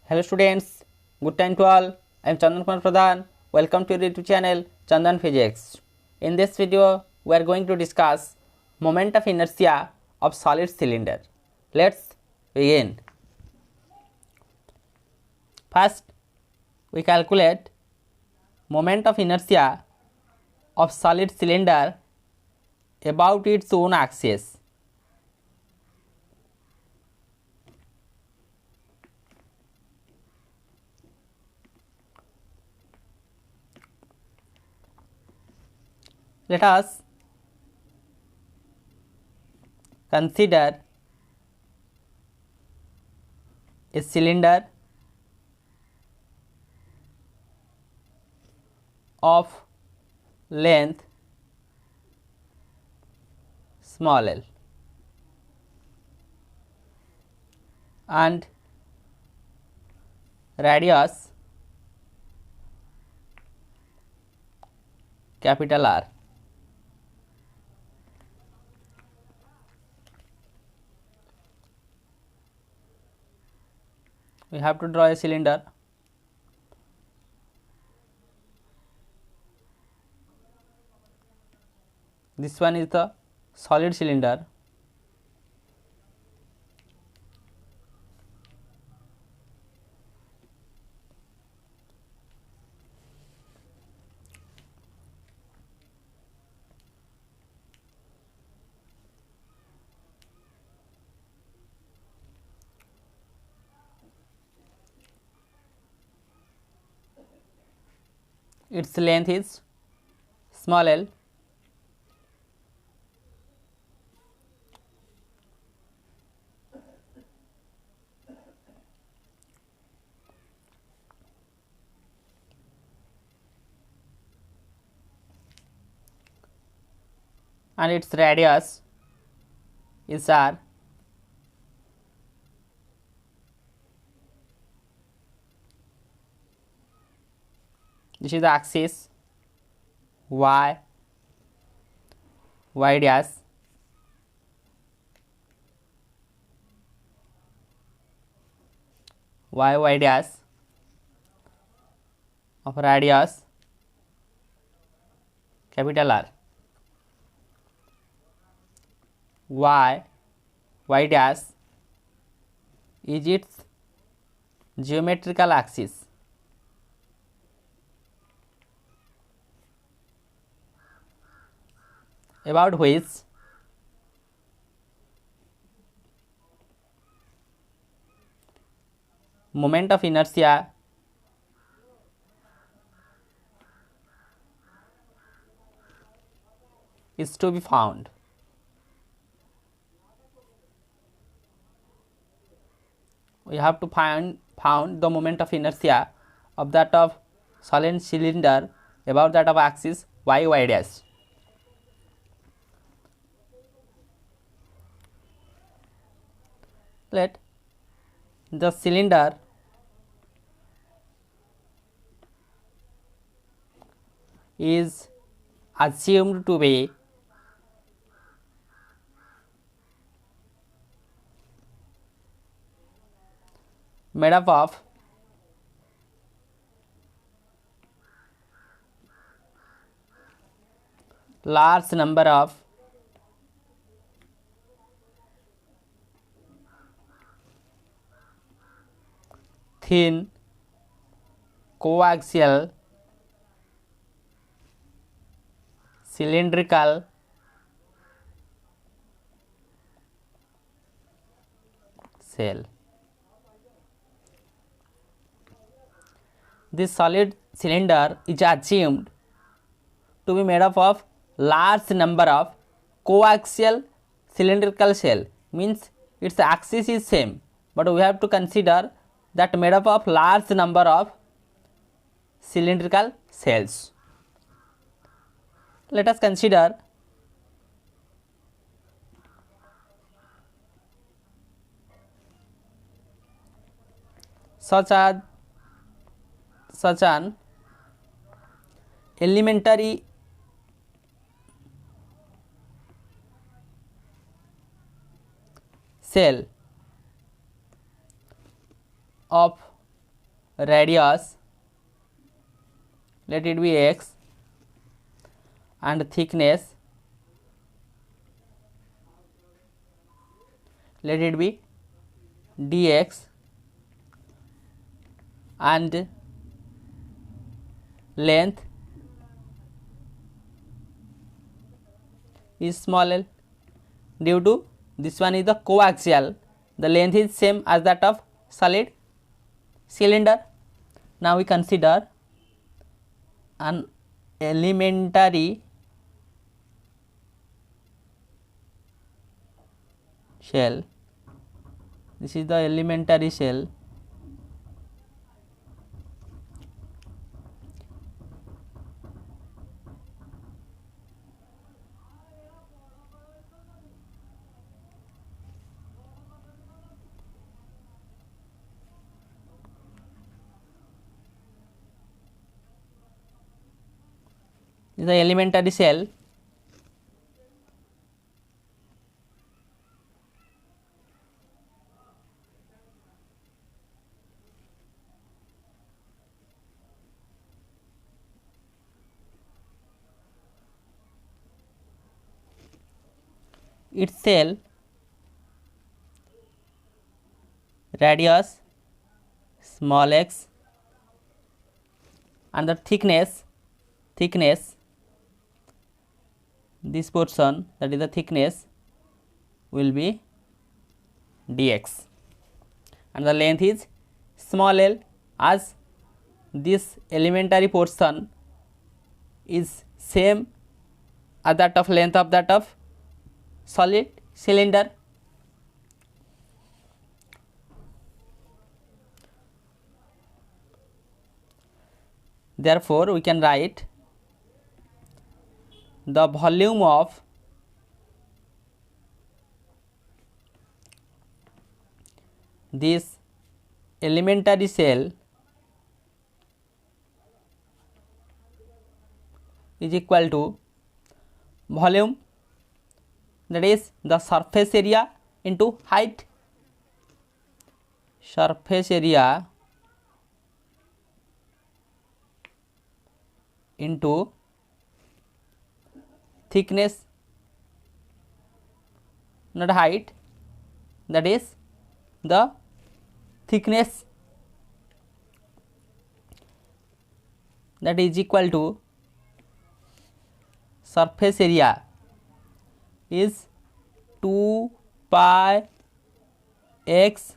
Hello students, good time to all. I am Chandan Kumar Pradhan. Welcome to your YouTube channel Chandan Physics. In this video, we are going to discuss moment of inertia of solid cylinder. Let's begin. First, we calculate moment of inertia of solid cylinder about its own axis. Let us consider a cylinder of length small l and radius capital R. We have to draw a cylinder. This one is the solid cylinder. Its length is small l. And its radius is R. This is the axis y dash, y dash of radius capital R. Y dash is its geometrical axis. About which moment of inertia is to be found. We have to find the moment of inertia of that of solid cylinder about that of axis y dash. Let the cylinder is assumed to be made up of large number of thin coaxial cylindrical cell. This solid cylinder is assumed to be made up of large number of coaxial cylindrical cell, means its axis is same, but we have to consider that made up of large number of cylindrical cells. Let us consider such an elementary cell of radius, let it be x, and thickness, let it be dx, and length is small l. Due to this one is the coaxial, the length is same as that of solid cylinder. Now we consider an elementary shell. This is the elementary shell. This is the elementary shell. Its shell radius small x, and the thickness, this portion, that is the thickness, will be dx, and the length is small l, as this elementary portion is same as that of length of that of solid cylinder. Therefore, we can write the volume of this elementary shell is equal to volume, that is the surface area into height. Surface area into thickness, not height, that is the thickness, that is equal to surface area is 2 pi x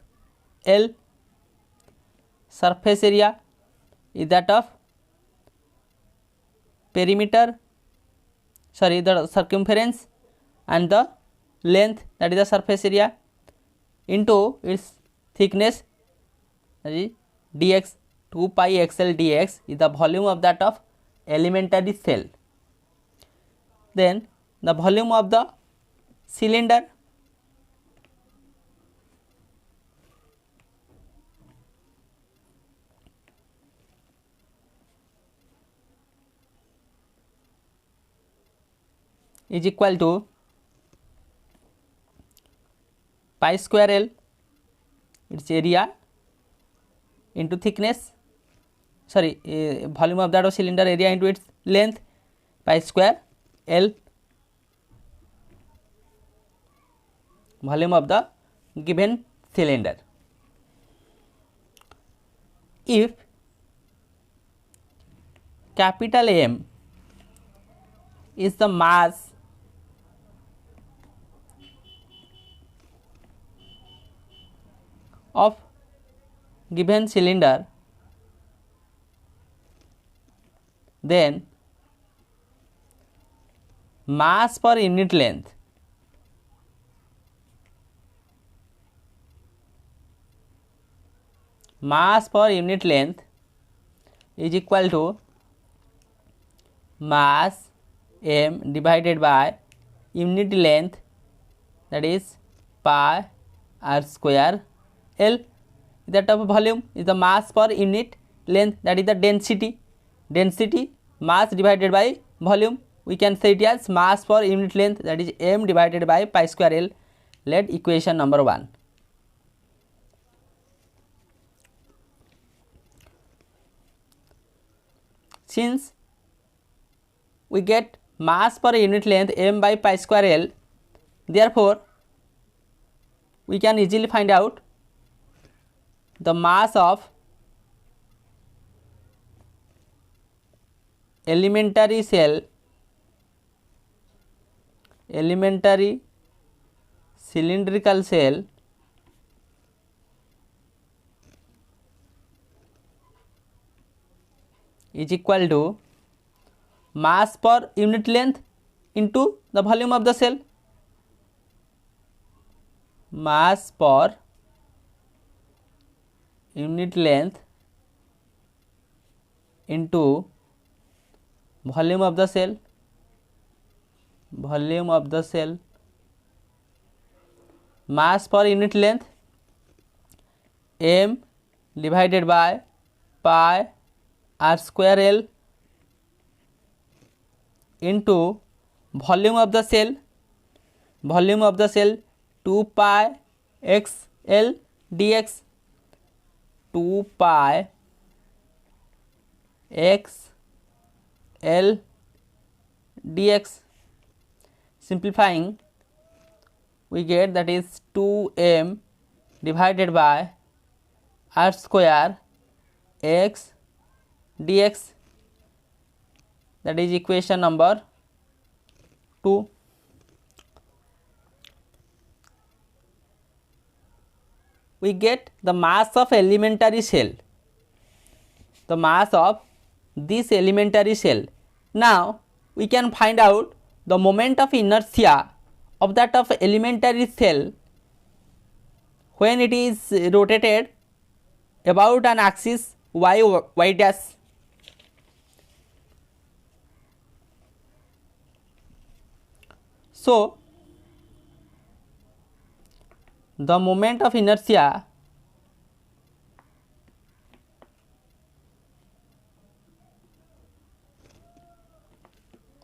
l. Surface area is that of perimeter, sorry, the circumference, and the length, that is the surface area, into its thickness, that is dx. 2 pi xl dx is the volume of that of elementary shell. Then the volume of the cylinder, is equal to pi square l, its area, into thickness, sorry, volume of that of cylinder area into its length, pi square l, volume of the given cylinder. If capital M is the mass of given cylinder, then mass per unit length is equal to mass m divided by unit length, that is pi r square l. That of volume is the mass per unit length, that is the density, mass divided by volume. We can say it as mass per unit length, that is m divided by pi square l. Let equation number 1. since we get mass per unit length m by pi square L, therefore we can easily find out the mass of elementary cylindrical cell is equal to mass per unit length into the volume of the cell. Mass per unit length into volume of the cell. Mass per unit length m divided by pi r square L into volume of the cell 2 pi x L dx, 2 pi x L dx. Simplifying, we get that is 2m divided by r square x dx, that is equation number 2. We get the mass of elementary cell, the mass of this elementary cell. Now we can find out the moment of inertia of that of elementary cell when it is rotated about an axis y dash. So the moment of inertia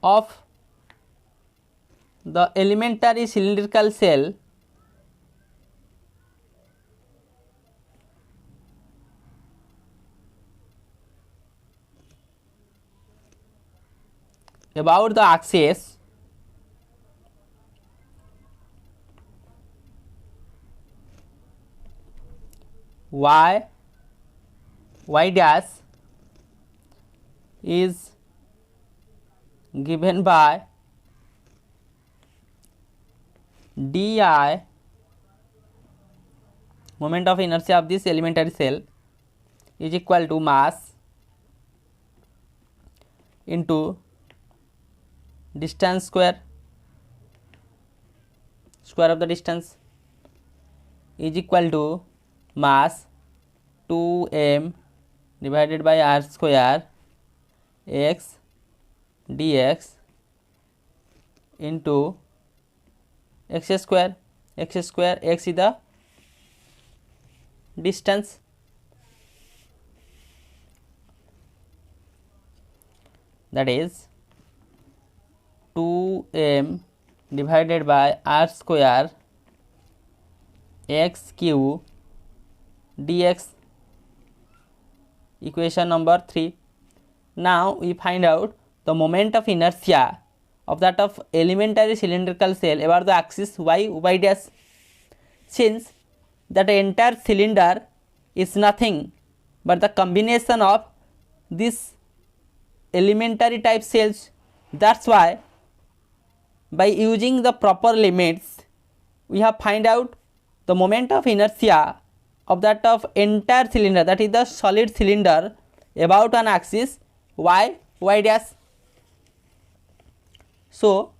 of the elementary cylindrical cell about the axis y dash is given by di, moment of inertia of this elementary cell, is equal to mass into distance square of the distance, is equal to mass 2m divided by r square x dx into x square. X is the distance. That is 2m divided by r square x cube dx, equation number 3. Now we find out the moment of inertia of that of elementary cylindrical cell about the axis y dash, since that entire cylinder is nothing but the combination of this elementary type cells. That's why by using the proper limits we have find out the moment of inertia of that of entire cylinder, that is the solid cylinder, about an axis y dash. So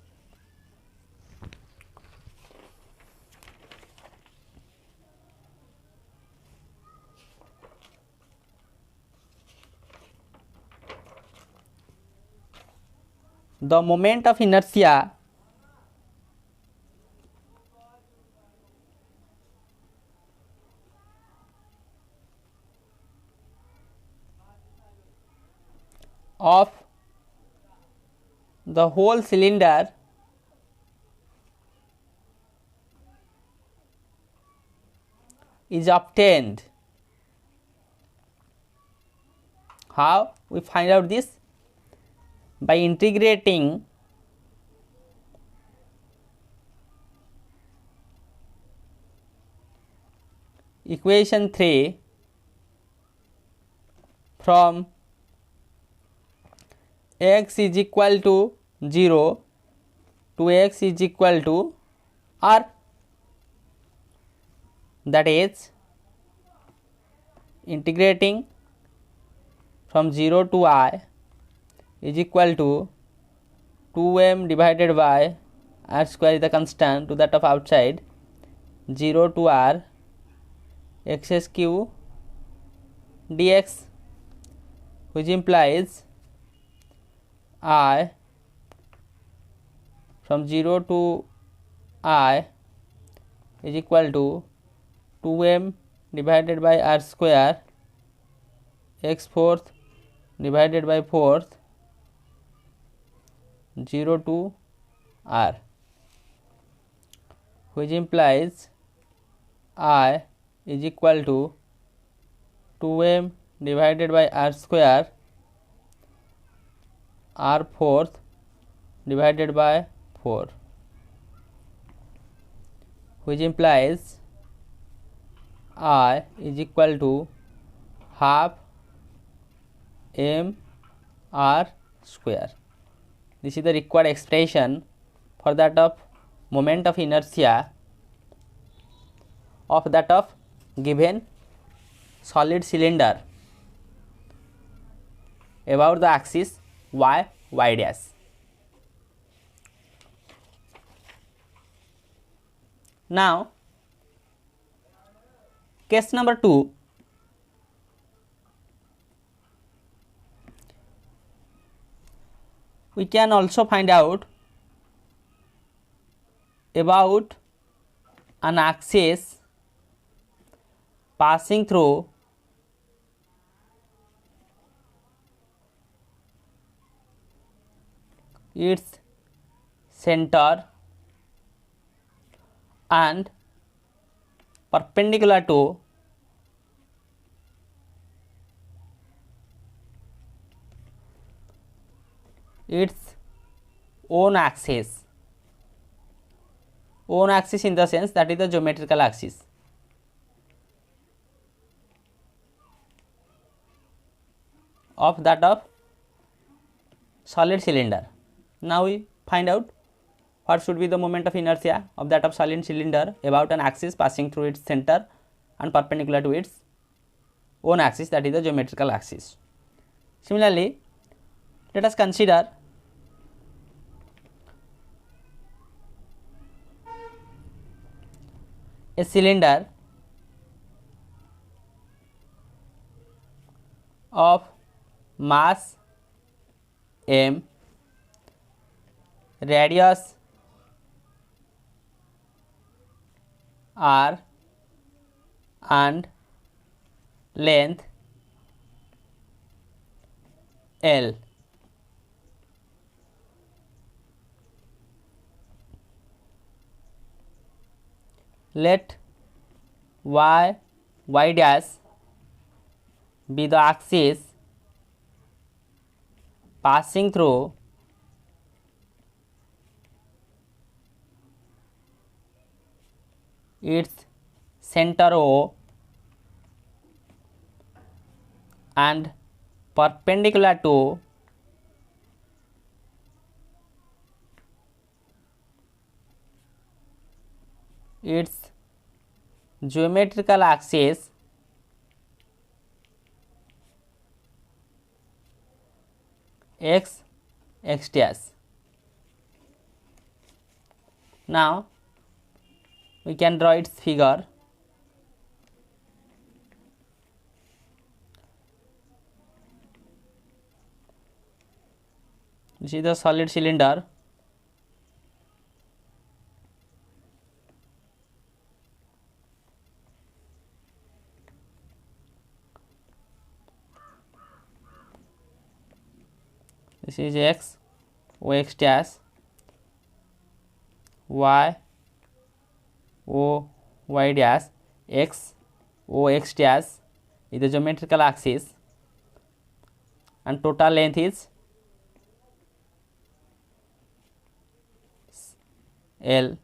the moment of inertia of the whole cylinder is obtained. How we find out this? by integrating equation 3 from x is equal to 0 to x is equal to r, that is integrating from 0 to I is equal to 2m divided by r square is the constant to that of outside, 0 to r x cube dx, which implies I from 0 to I is equal to 2m divided by r square x fourth divided by fourth 0 to r, which implies I is equal to 2m divided by r square r fourth divided by 4, which implies I is equal to half m r square. This is the required expression for that of moment of inertia of that of given solid cylinder about the axis y dash. Now case number 2, we can also find out about an axis passing through its center and perpendicular to its own axis in the sense that is the geometrical axis. Of that of solid cylinder. Now we find out what should be the moment of inertia of that of solid cylinder about an axis passing through its center and perpendicular to its own axis, that is the geometrical axis. Similarly, let us consider a cylinder of mass m, radius r and length L. Let y dash be the axis passing through its center O and perpendicular to its geometrical axis x dash. Now we can draw its figure. This is the solid cylinder. This is x, x dash, y, y dash, x dash is the geometrical axis and total length is L.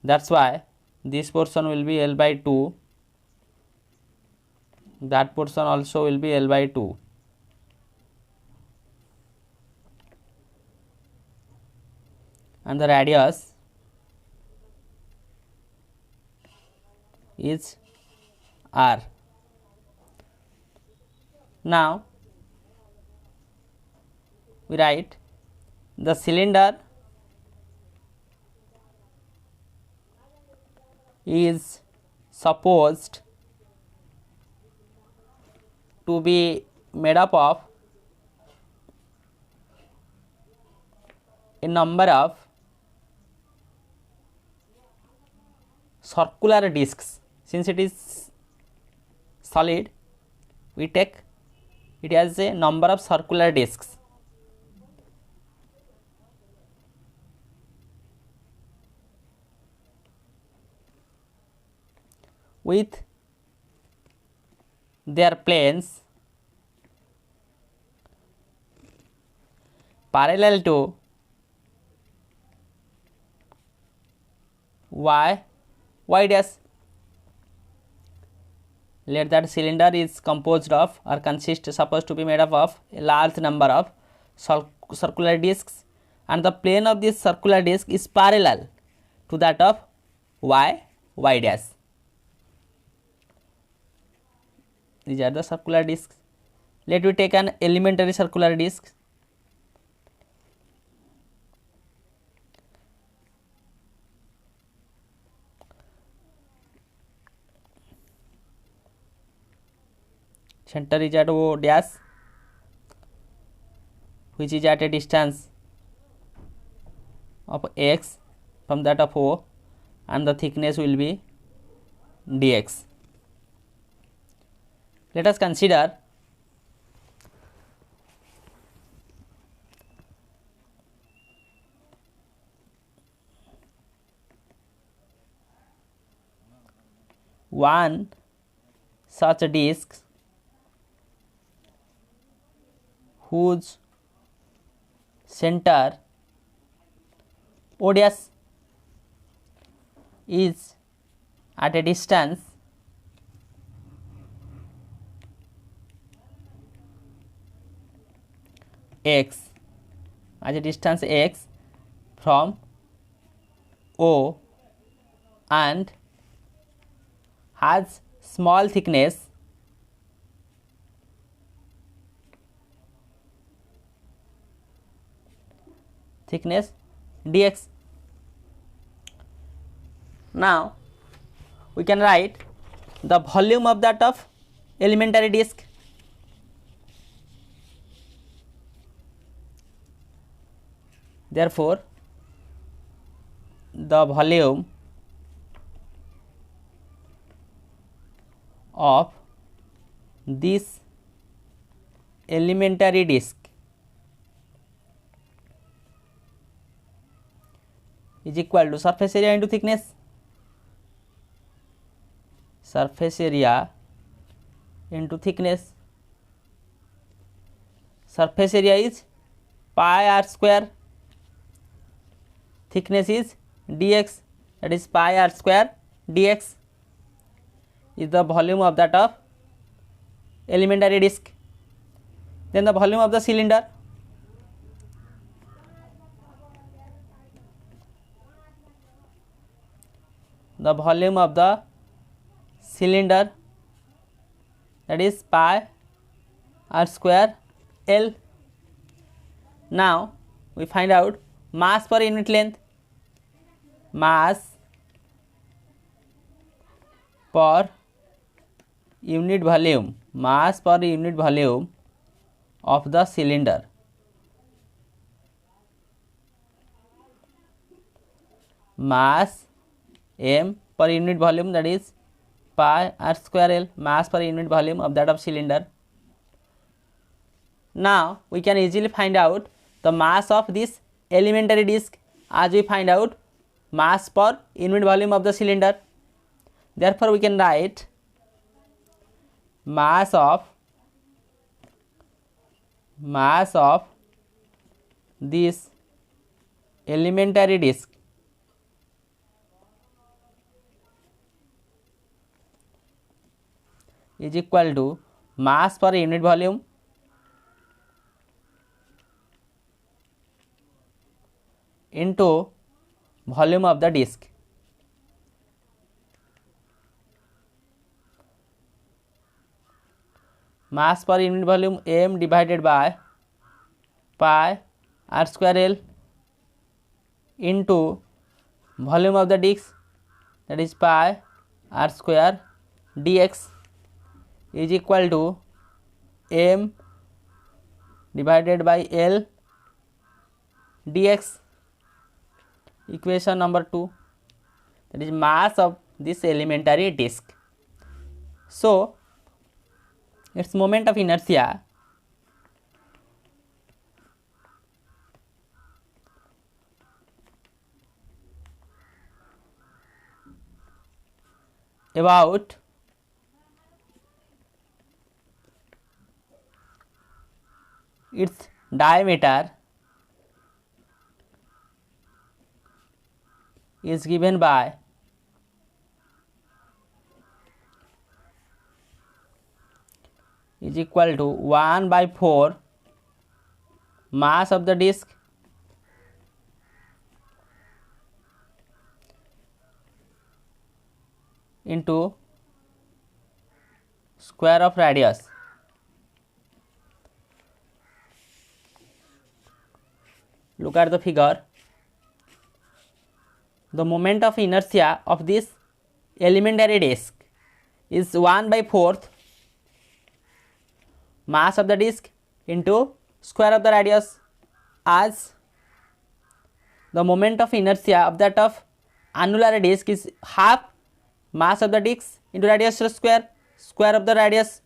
That's why this portion will be L by 2, that portion also will be L by 2. And the radius is R. Now we write the cylinder is supposed to be made up of a number of circular discs. Since it is solid, we take it as a number of circular discs. With their planes parallel to y dash. Let that cylinder is composed of or consists supposed to be made up of a large number of circular discs, and the plane of this circular disc is parallel to that of y dash. These are the circular discs. Let me take an elementary circular disc. Center is at O dash, which is at a distance of x from that of O, and the thickness will be dx. Let us consider one such disc whose center O dash is at a distance x, from O, and has small thickness dx. Now we can write the volume of that of elementary disc. Therefore, the volume of this elementary disc is equal to surface area into thickness. Surface area into thickness. Surface area is pi r square. Thickness is dx, that is pi r square dx is the volume of that of elementary disc. Then the volume of the cylinder. The volume of the cylinder, that is pi r square L. Now we find out mass per unit length. Mass per unit volume, mass per unit volume of the cylinder. Mass m per unit volume, that is pi r square L, mass per unit volume of that of cylinder. Now we can easily find out the mass of this elementary disc as we find out mass per unit volume of the cylinder. Therefore we can write mass of this elementary disc is equal to mass per unit volume into volume of the disc. Mass per unit volume m divided by pi r square L into volume of the disc, that is pi r square dx, is equal to m divided by L dx. Equation number 2, that is mass of this elementary disc. So its moment of inertia about its diameter is given by is equal to 1 by 4 mass of the disc into square of radius. Look at the figure. The moment of inertia of this elementary disc is 1 by 4th mass of the disc into square of the radius, as the moment of inertia of that of annular disc is half mass of the disc into radius square of the radius.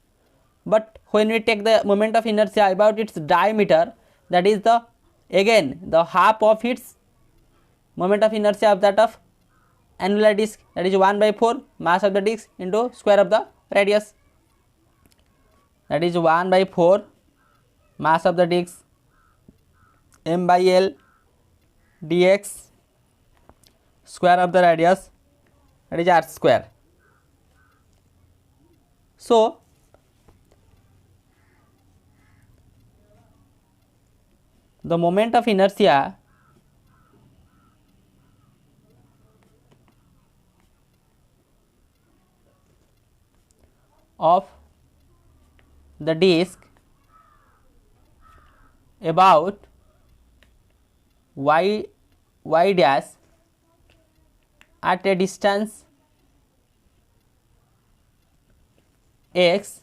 But when we take the moment of inertia about its diameter, that is the again the half of its moment of inertia of that of annular disc, that is 1 by 4 mass of the disc into square of the radius, that is 1 by 4 mass of the disc m by L dx square of the radius, that is r square. So the moment of inertia of the disc about y dash at a distance x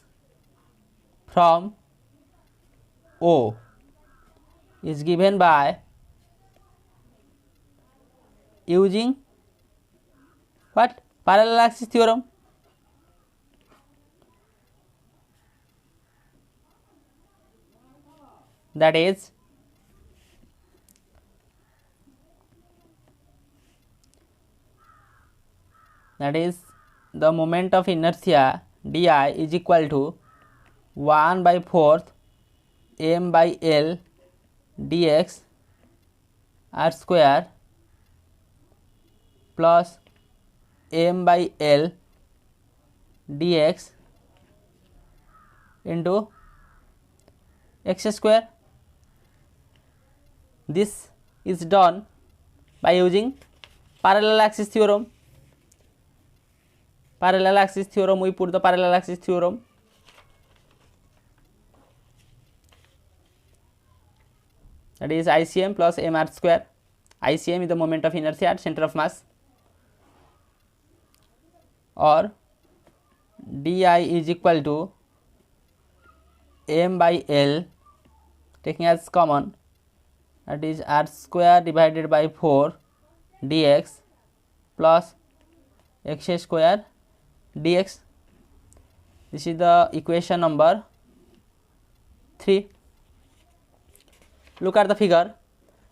from O is given by using what? Parallel axis theorem. That is the moment of inertia di is equal to 1 by 4th m by L dx r square plus m by L dx into x square. This is done by using parallel axis theorem. We put the parallel axis theorem. That is ICM plus mr square. ICM is the moment of inertia at center of mass, or di is equal to m by L, taking as common, that is r square divided by 4 dx plus x square dx. This is the equation number 3. Look at the figure.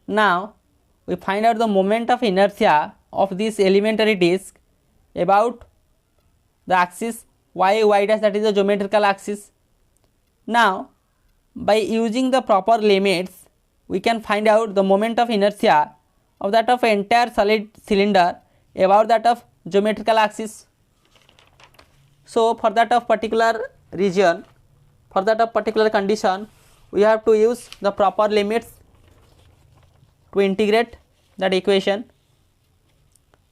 Now we find out the moment of inertia of this elementary disc about the axis y dash, that is the geometrical axis. Now by using the proper limits we can find out the moment of inertia of that of entire solid cylinder about that of geometrical axis. So for that of particular region, for that of particular condition, we have to use the proper limits to integrate that equation.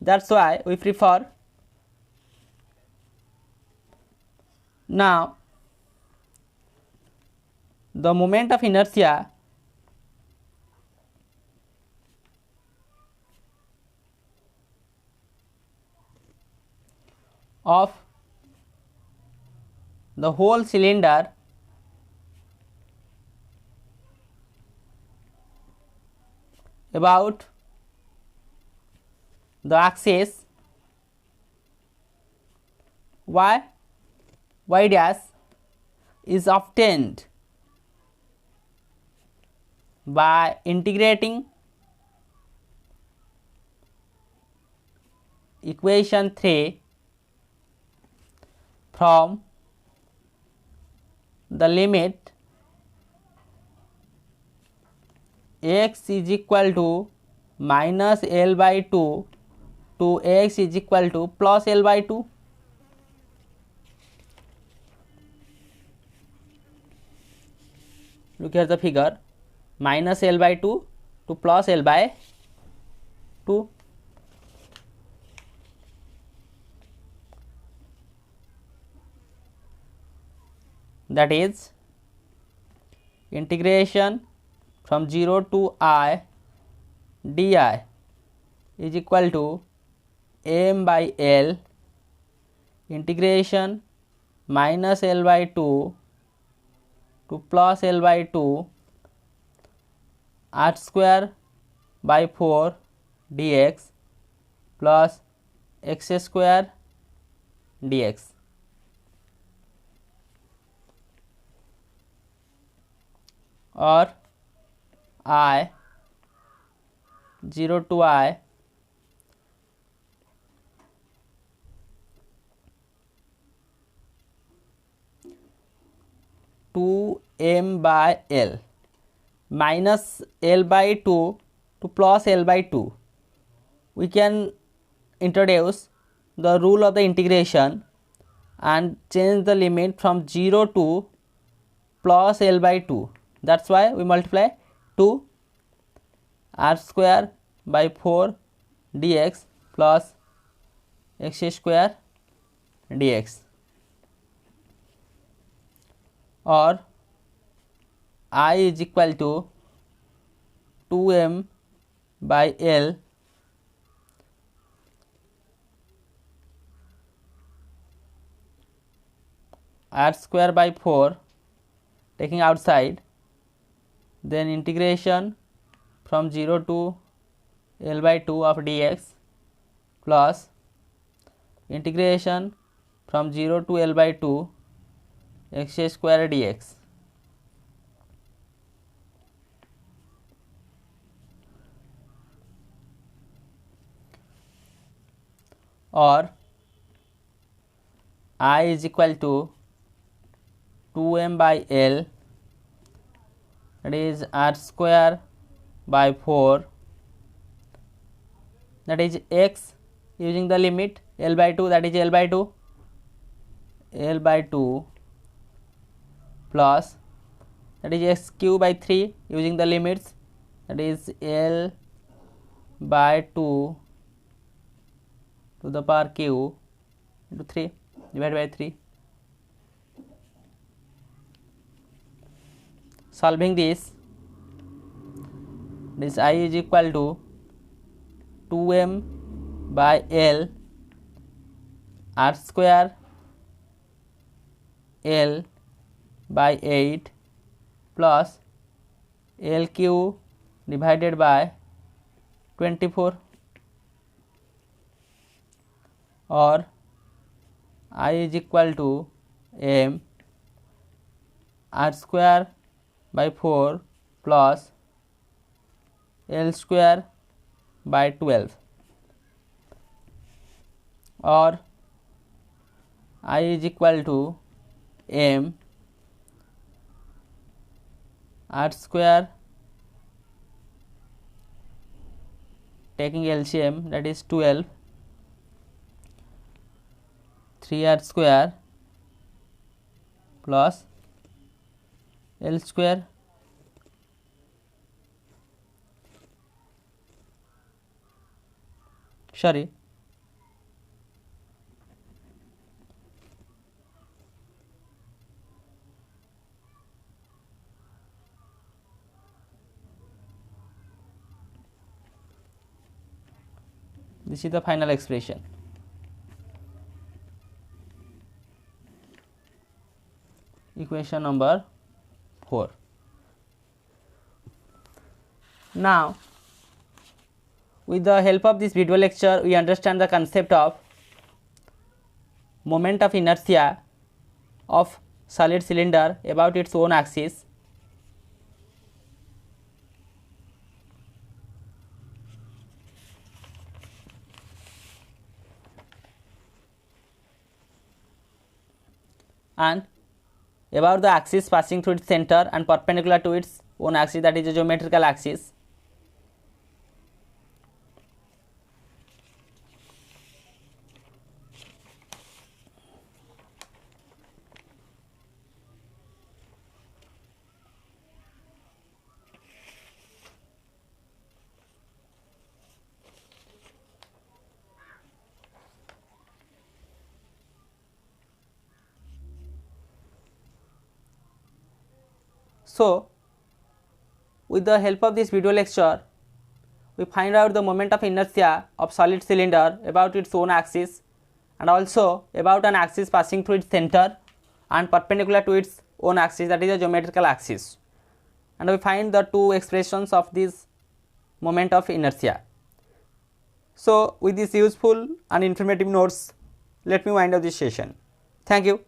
That's why we prefer. Now the moment of inertia of the whole cylinder about the axis y dash is obtained by integrating equation 3 from the limit x is equal to minus L by 2 to x is equal to plus L by 2. Look at the figure, minus L by 2 to plus L by 2. That is integration from 0 to I di is equal to m by L integration minus L by 2 to plus L by 2 r square by 4 dx plus x square dx. Or I 0 to I to m by L minus L by 2 to plus L by 2. We can introduce the rule of the integration and change the limit from 0 to plus L by 2. That's why we multiply 2 r square by 4 dx plus x square dx. Or I is equal to 2m by L r square by 4 taking outside, then integration from 0 to L by 2 of dx plus integration from 0 to L by 2 x square dx. Or I is equal to 2m by L, that is r square by 4, that is x using the limit L by 2, that is L by 2 plus, that is x cube by 3 using the limits, that is L by 2 to the power q into 3 divided by 3. Solving this I is equal to 2m by L r square L by 8 plus L cube divided by 24. Or I is equal to m r square by 4 plus L square by 12. Or I is equal to m r square taking LCM, that is 12, 3r square plus L square sorry this is the final expression. Equation number 4. Now, with the help of this video lecture, we understand the concept of moment of inertia of solid cylinder about its own axis. And about the axis passing through its center and perpendicular to its own axis, that is a geometrical axis. So, with the help of this video lecture, we find out the moment of inertia of solid cylinder about its own axis and also about an axis passing through its center and perpendicular to its own axis, that is a geometrical axis. And we find the two expressions of this moment of inertia. So, with these useful and informative notes, let me wind up this session. Thank you.